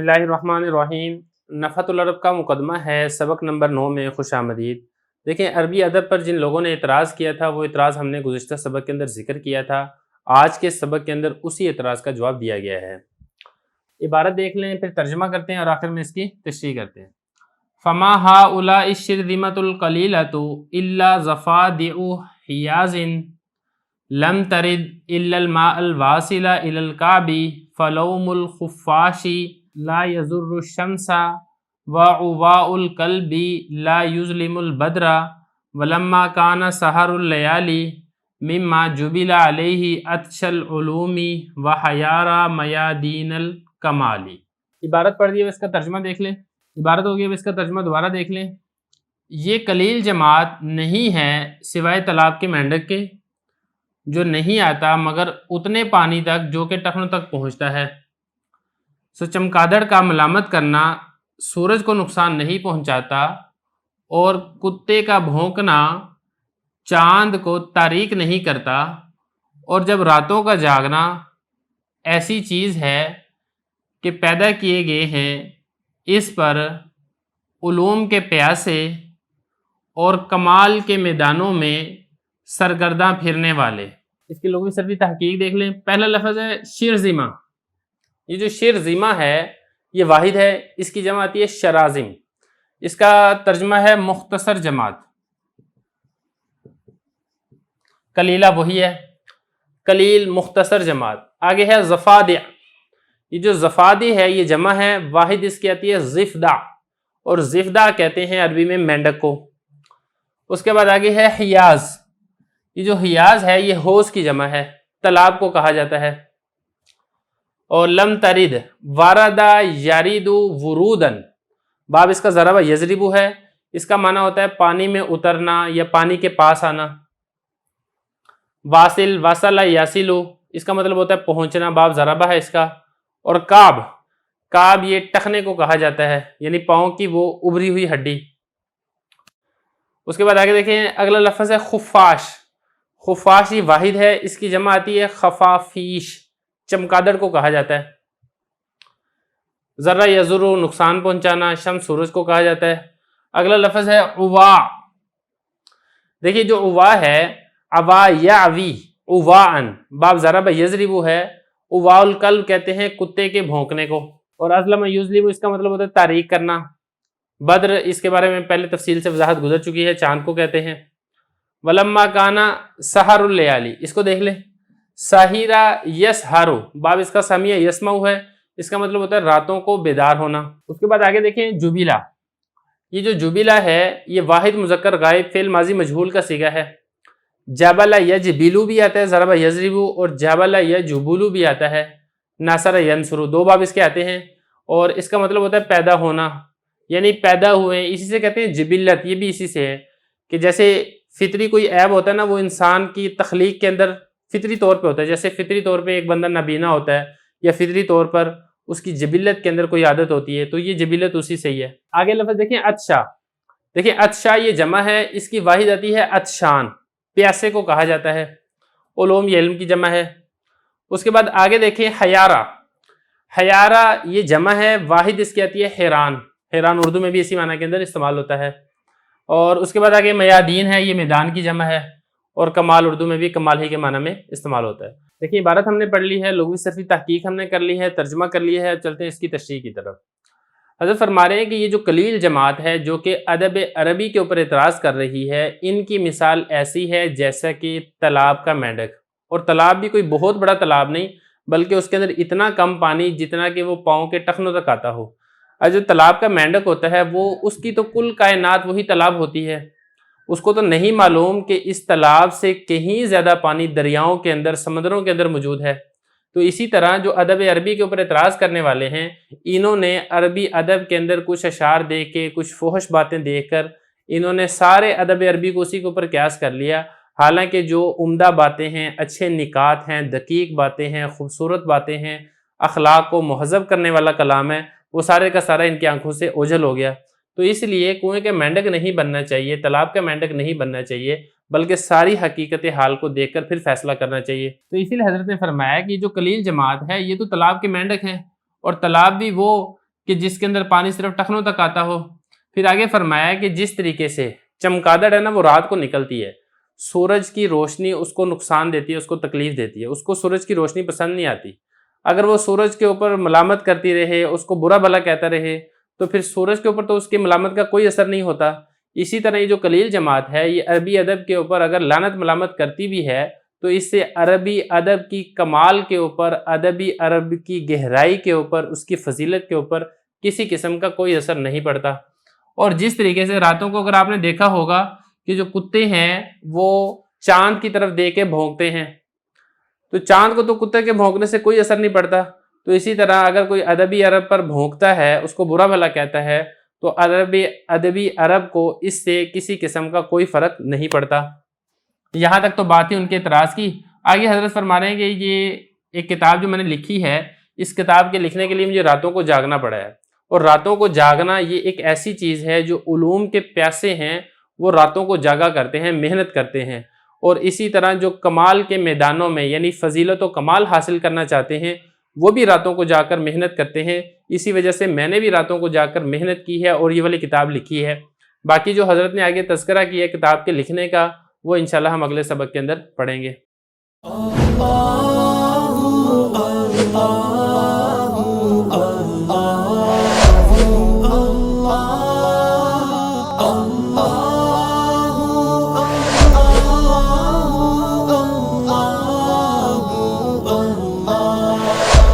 बिस्मिल्लाहिर रहमानिर रहीम। नफ़हतुल अरब का मुकदमा है, सबक नंबर 9 में खुश आमदीद। देखें, अरबी अदब पर जिन लोगों ने एतराज़ किया था वो एतराज़ हमने गुज़िश्ता सबक के अंदर ज़िक्र किया था। आज के सबक के अंदर उसी एतराज़ का जवाब दिया गया है। इबारत देख लें, फिर तर्जुमा करते हैं और आखिर में इसकी तशरीह करते हैं। फ़मा हाउलाइ शिरज़िमतुल क़लीलतु इल्ला ज़फ़ादिउ हियाज़िन लम तरिद इल्लल माअल वासिला इलल काबी फ़लौमुल खुफ़ाशी ला यज़ुर्रु शम्सा व उवाउल कल्बी ला युज़लिमुल बदरा वलम्मा काना सहरुल लयाली मिम्मा जुबिला अलैहि अतशल उलूमी व हयारा मयादीनल कमाली। इबारत पढ़ दी है, इसका तर्जुमा देख लें। इबारत हो गई, अब इसका तर्जुमा दोबारा देख लें। ये कलील जमात नहीं है सिवाय तालाब के मेंढक के, जो नहीं आता मगर उतने पानी तक जो कि टखनों तक पहुंचता है। सो चमगादड़ का मलामत करना सूरज को नुकसान नहीं पहुंचाता और कुत्ते का भौंकना चांद को तारीक नहीं करता, और जब रातों का जागना ऐसी चीज़ है कि पैदा किए गए हैं इस पर उलूम के प्यासे और कमाल के मैदानों में सरगर्दा फिरने वाले। इसकी लोगों सर्फी तहकीक देख लें। पहला लफ्ज़ है शिरज़िमा। ये जो शिरज़िमा है ये वाहिद है, इसकी जमा आती है शराज़िम। इसका तर्जुमा है मुख्तसर जमात। कलीला वही है, कलील मुख्तसर जमात। आगे है ज़फ़ादी। ये जो ज़फ़ादी है ये जमा है, वाहिद इसकी आती है ज़िफ़दा, और ज़िफ़दा कहते हैं अरबी में मेंढक को। उसके बाद आगे है हियाज़। ये जो हियाज़ है ये होज़ की जमा है, तालाब को कहा जाता है। और लम तरिद वारदा यारिदु वुरूदन, बाब इसका ज़रबा यज़रिबु है, इसका माना होता है पानी में उतरना या पानी के पास आना। वासिल वसला यासिलु, इसका मतलब होता है पहुंचना, बाब ज़रबा है इसका। और काब, काब ये टखने को कहा जाता है, यानी पाँव की वो उभरी हुई हड्डी। उसके बाद आगे देखें, अगला लफ्ज़ है खुफ़ाश। खुफ़ाश ये वाहिद है, इसकी जमा आती है खफाफीश, चमगादड़ को कहा जाता है। ज़र्रा यज़ुरु नुकसान पहुंचाना, शम्स सूरज को कहा जाता है। अगला लफ्ज़ है उवा। देखिए जो उवा है, अवा या अवी उवाअन, बाब ज़रबा यज़रिबु है। उवाउल कल्ब कहते हैं कुत्ते के भौंकने को। और अज़लम युज़लिमु, इसका मतलब होता है तारीक करना। बद्र, इसके बारे में पहले तफसील से वजाहत गुजर चुकी है, चांद को कहते हैं। वलम्मा काना सहरुल लयाली, इसको देख ले, साहिरा यसहारु, बाब इसका समिया यसमाउ है, इसका मतलब होता है रातों को बेदार होना। उसके बाद आगे देखें जुबिला। ये जो जुबिला है ये वाहिद मुज़क्कर गायब फेल माजी मजहूल का सीगा है। जाबला यजबिलु भी आता है, ज़रबा यज़रिबु, और जाबला यजुबुलु भी आता है। नासर यंसुरु, दो बाब इसके आते हैं, और इसका मतलब होता है पैदा होना, यानी पैदा हुए। इसी से कहते हैं जिबिल्लत, ये भी इसी से है कि जैसे फितरी कोई ऐब होता है ना, वो इंसान की तख्लीक के अंदर फितरी तौर पे होता है। जैसे फितरी तौर पे एक बंदा नबीना होता है, या फितरी तौर पर उसकी जबिल्लत के अंदर कोई आदत होती है, तो ये जबिल्लत उसी से ही है। आगे लफ्ज़ देखें अतशा। देखिए अतशा ये जमा है, इसकी वाहिद आती है अतशान, प्यासे को कहा जाता है। उलूम ये इल्म की जमा है। उसके बाद आगे देखें हयारा। हयारा ये जमा है, वाहिद इसकी आती है हैरान। हैरान उर्दू में भी इसी माना के अंदर इस्तेमाल होता है। और उसके बाद आगे मयादीन है, ये मैदान की जमा है। और कमाल उर्दू में भी कमाल ही के माना में इस्तेमाल होता है। देखिए इबारत हमने पढ़ ली है, लुग़वी सर्फ़ी तहकीक हमने कर ली है, तर्जुमा कर लिया है। चलते हैं इसकी तशरीह की तरफ। हज़रत फरमा रहे हैं कि ये जो कलील जमात है जो कि अदब अरबी के ऊपर एतराज़ कर रही है, इनकी मिसाल ऐसी है जैसा कि तालाब का मेंढक। और तालाब भी कोई बहुत बड़ा तालाब नहीं, बल्कि उसके अंदर इतना कम पानी जितना कि वो पाँव के टखनों तक आता हो। और जो तालाब का मेंढक होता है वो, उसकी तो कुल कायनात वही तालाब होती है। उसको तो नहीं मालूम कि इस तालाब से कहीं ज़्यादा पानी दरियाओं के अंदर, समंदरों के अंदर मौजूद है। तो इसी तरह जो अदब अरबी के ऊपर एतराज़ करने वाले हैं, इन्होंने अरबी अदब के अंदर कुछ अशार दे के, कुछ फोहश बातें देखकर इन्होंने सारे अदब अरबी को उसी के ऊपर क़यास कर लिया। हालांकि जो उम्दा बातें हैं, अच्छे निकात हैं, दकीक बातें हैं, खूबसूरत बातें हैं, अखलाक को महज़ब करने वाला कलाम है, वो सारे का सारा इनकी आंखों से ओझल हो गया। तो इसलिए कुएं के मेंढक नहीं बनना चाहिए, तालाब का मेंढक नहीं बनना चाहिए, बल्कि सारी हकीकत हाल को देखकर फिर फैसला करना चाहिए। तो इसीलिए हज़रत ने फरमाया कि जो कलील जमात है ये तो तालाब के मेंढक हैं, और तालाब भी वो کہ جس کے اندر پانی صرف ٹخنوں تک آتا ہو. پھر آگے فرمایا کہ جس طریقے سے چمگادڑ ہے نا وہ رات کو نکلتی ہے، سورج کی روشنی اس کو نقصان دیتی ہے، اس کو تکلیف دیتی ہے، اس کو سورج کی روشنی پسند نہیں آتی. اگر وہ سورج کے اوپر ملامت کرتی رہے، اس کو برا بھلا کہتا رہے، تو پھر سورج کے اوپر تو اس کی ملامت کا کوئی اثر نہیں ہوتا. اسی طرح یہ جو قلیل جماعت ہے یہ عربی ادب کے اوپر اگر لعنت ملامت کرتی بھی ہے تو اس سے عربی ادب کی کمال کے اوپر، ادبی عرب کی گہرائی کے اوپر، اس کی فضیلت کے اوپر کسی قسم کا کوئی اثر نہیں پڑتا. اور جس طریقے سے راتوں کو اگر آپ نے دیکھا ہوگا کہ جو کتے ہیں وہ چاند کی طرف دیکھ کے بھونکتے ہیں، تو چاند کو تو کتے کے بھونکنے سے کوئی اثر نہیں پڑتا. تو اسی طرح اگر کوئی ادبی عرب پر بھونکتا ہے، اس کو برا بھلا کہتا ہے، تو ادبی عرب کو اس سے کسی قسم کا کوئی فرق نہیں پڑتا. یہاں تک تو بات ہی ان کے اعتراض کی. آگے حضرت فرما رہے ہیں کہ یہ ایک کتاب جو میں نے لکھی ہے، اس کتاب کے لکھنے کے لیے مجھے راتوں کو جاگنا پڑا ہے. اور راتوں کو جاگنا یہ ایک ایسی چیز ہے جو علوم کے پیاسے ہیں وہ راتوں کو جاگا کرتے ہیں، محنت کرتے ہیں. اور اسی طرح جو کمال کے میدانوں میں یعنی فضیلت و کمال حاصل کرنا چاہتے ہیں وہ بھی راتوں کو جا کر محنت کرتے ہیں. اسی وجہ سے میں نے بھی راتوں کو جا کر محنت کی ہے اور یہ والی کتاب لکھی ہے. باقی جو حضرت نے آگے تذکرہ کیا ہے کتاب کے لکھنے کا، وہ انشاءاللہ ہم اگلے سبق کے اندر پڑھیں گے.